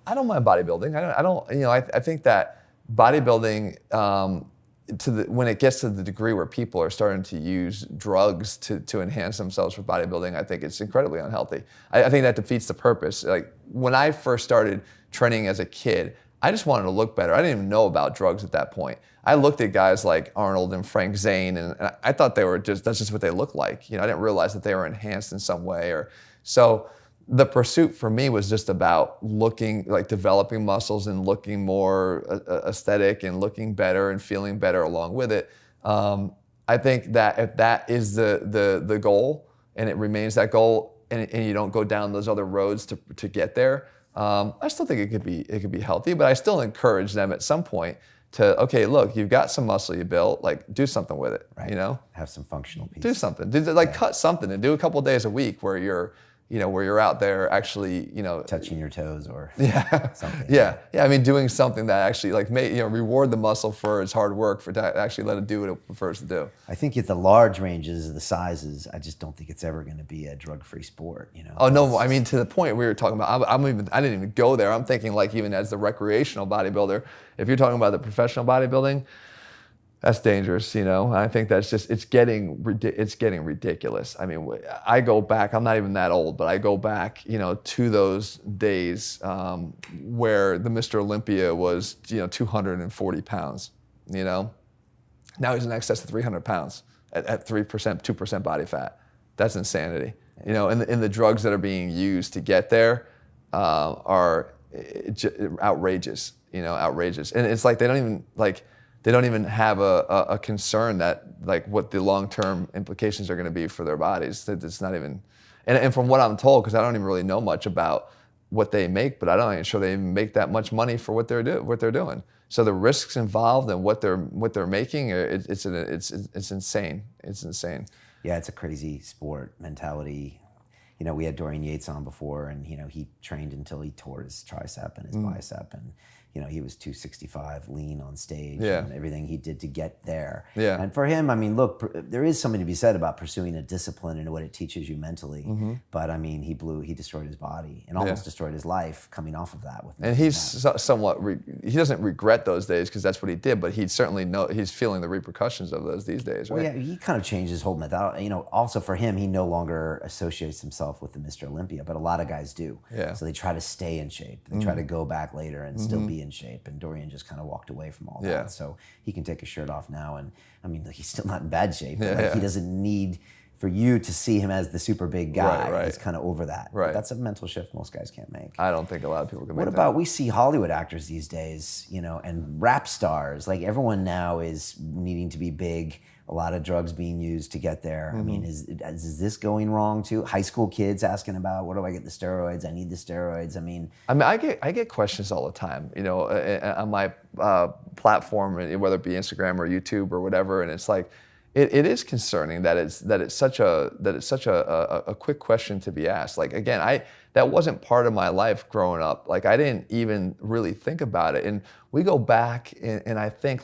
I don't mind bodybuilding. I don't. I think that bodybuilding, when it gets to the degree where people are starting to use drugs to enhance themselves for bodybuilding, I think it's incredibly unhealthy. I think that defeats the purpose. Like when I first started training as a kid, I just wanted to look better. I didn't even know about drugs at that point. I looked at guys like Arnold and Frank Zane, and I thought that's just what they looked like. I didn't realize that they were enhanced in some way. So the pursuit for me was just about developing muscles and looking more aesthetic and looking better and feeling better along with it. I think that if that is the goal and it remains that goal, and you don't go down those other roads to get there, I still think it could be healthy. But I still encourage them at some point to, okay, look, you've got some muscle you built, do something with it. Right. Have some functional pieces. Do something. Cut something and do a couple of days a week where you're out there actually, touching your toes or something. Yeah. I mean, doing something that actually reward the muscle for its hard work, to actually let it do what it prefers to do. I think at the large ranges, the sizes, I just don't think it's ever going to be a drug-free sport. Oh no, I mean to the point we were talking about. I didn't even go there. I'm thinking even as the recreational bodybuilder, if you're talking about the professional bodybuilding, that's dangerous, I think that's just, it's getting ridiculous. I mean, I go back, I'm not even that old, but I go back, to those days where the Mr. Olympia was, 240 pounds, Now he's in excess of 300 pounds at 3%, 2% body fat. That's insanity. And the drugs that are being used to get there are outrageous, outrageous. And it's like they don't even have a concern that what the long-term implications are going to be for their bodies. It's not even, and from what I'm told, because I don't even really know much about what they make, but I'm not even sure they even make that much money for what they're doing. So the risks involved and what they're making, it's insane. It's insane. Yeah, it's a crazy sport mentality. We had Dorian Yates on before, and he trained until he tore his tricep and his bicep, and he was 265 lean on stage, and everything he did to get there. Yeah. And for him, I mean, look, there is something to be said about pursuing a discipline and what it teaches you mentally. Mm-hmm. But I mean, he destroyed his body and almost destroyed his life coming off of that. And he's somewhat, he doesn't regret those days because that's what he did, but he'd certainly he's feeling the repercussions of those these days, right? Well, yeah, he kind of changed his whole methodology. Also for him, he no longer associates himself with the Mr. Olympia, but a lot of guys do. Yeah. So they try to stay in shape. They try to go back later and still be in shape. And Dorian just kind of walked away from all that. So he can take his shirt off now. And I mean, he's still not in bad shape. But he doesn't need for you to see him as the super big guy. Right. He's kind of over that. Right. But that's a mental shift most guys can't make. I don't think a lot of people can make that. What about, we see Hollywood actors these days, and rap stars. Everyone now is needing to be big. A lot of drugs being used to get there. I mean, is this going wrong too? High school kids asking about, where do I get the steroids? I need the steroids. I mean, I get questions all the time, on my platform, whether it be Instagram or YouTube or whatever, and it's like, it is concerning that it's such a quick question to be asked. Again, that wasn't part of my life growing up. I didn't even really think about it, and we go back and I think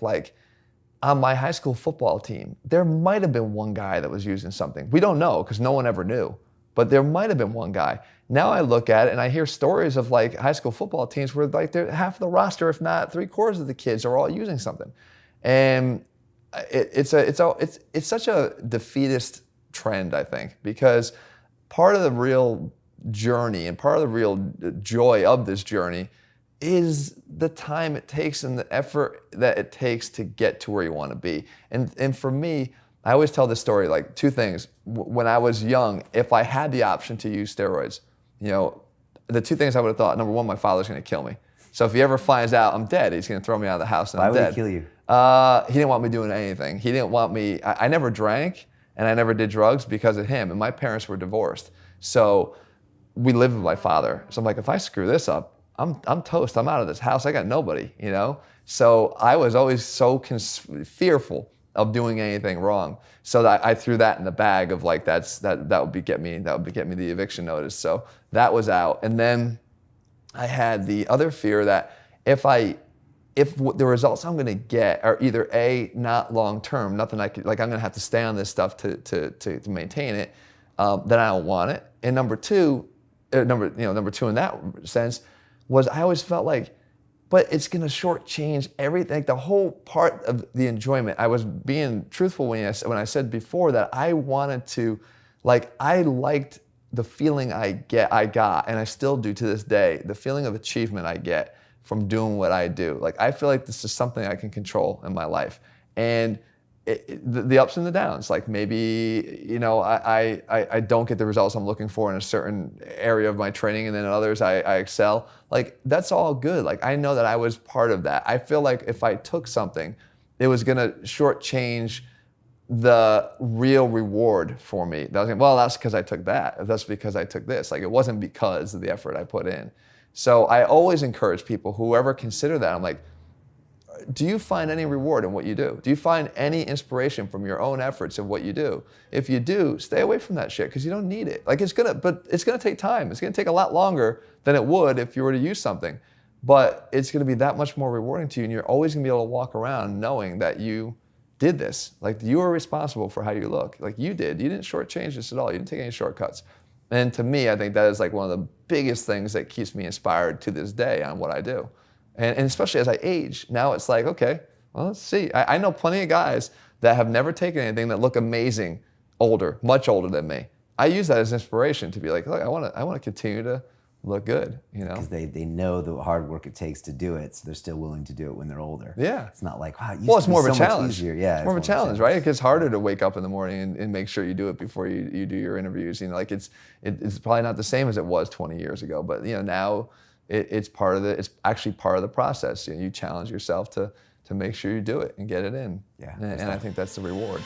on my high school football team, there might have been one guy that was using something. We don't know because no one ever knew, but there might have been one guy. Now I look at it and I hear stories of high school football teams where half of the roster, if not 3/4 of the kids, are all using something, and it's such a defeatist trend, I think, because part of the real journey and part of the real joy of this journey is the time it takes and the effort that it takes to get to where you want to be. And for me, I always tell this story, two things. When I was young, if I had the option to use steroids, the two things I would have thought, number one, my father's going to kill me. So if he ever finds out I'm dead, he's going to throw me out of the house and I'm dead. Why would he kill you? He didn't want me doing anything. He didn't want me, I never drank and I never did drugs because of him. And my parents were divorced. So we lived with my father. So I'm like, if I screw this up, I'm toast. I'm out of this house. I got nobody, So I was always so fearful of doing anything wrong. So that I threw that in the bag of that would get me the eviction notice. So that was out. And then I had the other fear that if the results I'm going to get are either A, not long term, nothing I could, I'm going to have to stay on this stuff to maintain it, then I don't want it. And number two in that sense, was I always felt like, but it's gonna shortchange everything, like the whole part of the enjoyment. I was being truthful when I said before that I wanted to, like, I liked the feeling I got, and I still do to this day, the feeling of achievement I get from doing what I do. Like, I feel like this is something I can control in my life. And the ups and the downs, like maybe, you know, I don't get the results I'm looking for in a certain area of my training, and then in others I excel. Like, that's all good. Like, I know that I was part of that. I feel like if I took something, it was gonna shortchange the real reward for me. That was like, well, that's because I took that. That's because I took this. Like, it wasn't because of the effort I put in. So I always encourage people, whoever consider that, I'm like, do you find any reward in what you do? Do you find any inspiration from your own efforts in what you do? If you do, stay away from that shit, because you don't need it. Like, but it's gonna take time. It's gonna take a lot longer than it would if you were to use something. But it's gonna be that much more rewarding to you, and you're always gonna be able to walk around knowing that you did this. Like, you are responsible for how you look. Like, you did. You didn't shortchange this at all. You didn't take any shortcuts. And to me, I think that is like one of the biggest things that keeps me inspired to this day on what I do. And especially as I age, now it's like, okay, well, let's see. I know plenty of guys that have never taken anything that look amazing, older, much older than me. I use that as inspiration to be like, look, I want to continue to look good, you know? Because they know the hard work it takes to do it, so they're still willing to do it when they're older. Yeah. It's not like, wow, it's more of a challenge. Yeah, it's more of a challenge, right? It gets harder to wake up in the morning and make sure you do it before you do your interviews. You know, like it's probably not the same as it was 20 years ago, but you know, now it's actually part of the process. You know, you challenge yourself to make sure you do it and get it in. Yeah. And I think that's the reward.